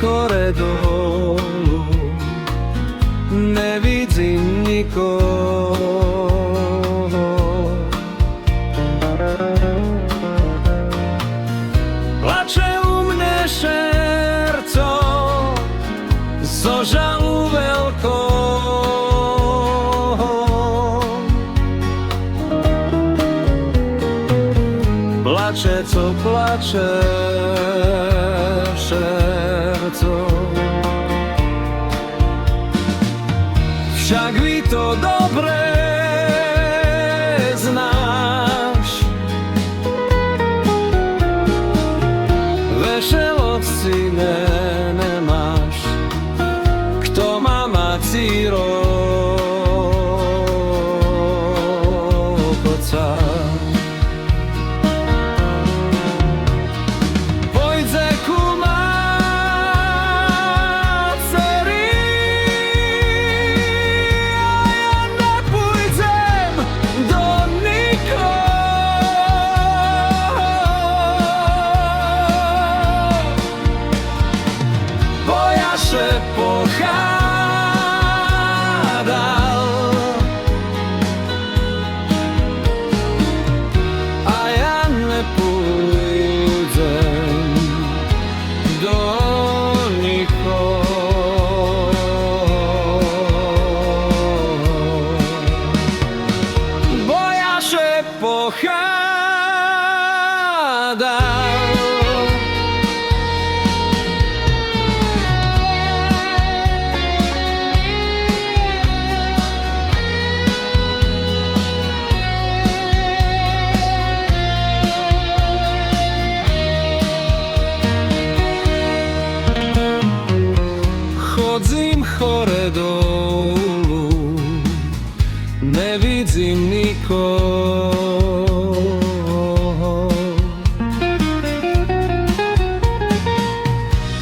hore dolu, ne vidim nikoga. Plače u mne šerco, zo žalu velko. Plače, co plače šerco. Však vi to dobre znaš, veselosti nemaš, kto má macíro koca. Pohádal, a ja nepôjdem do nikoho. Bo ja že pohádal. Chodzím hore dolu, ne vidim nikoho.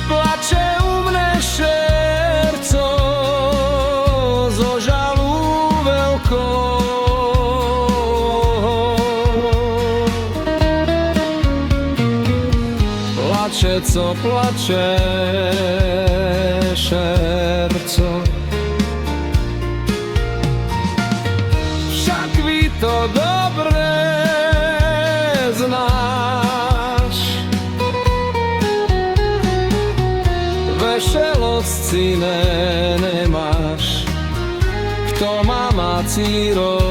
Plače u mne šerco, zo žalu velko. Plače, co plače šerco. Však vi to dobre znaš, veselosti nemaš, kto má macíro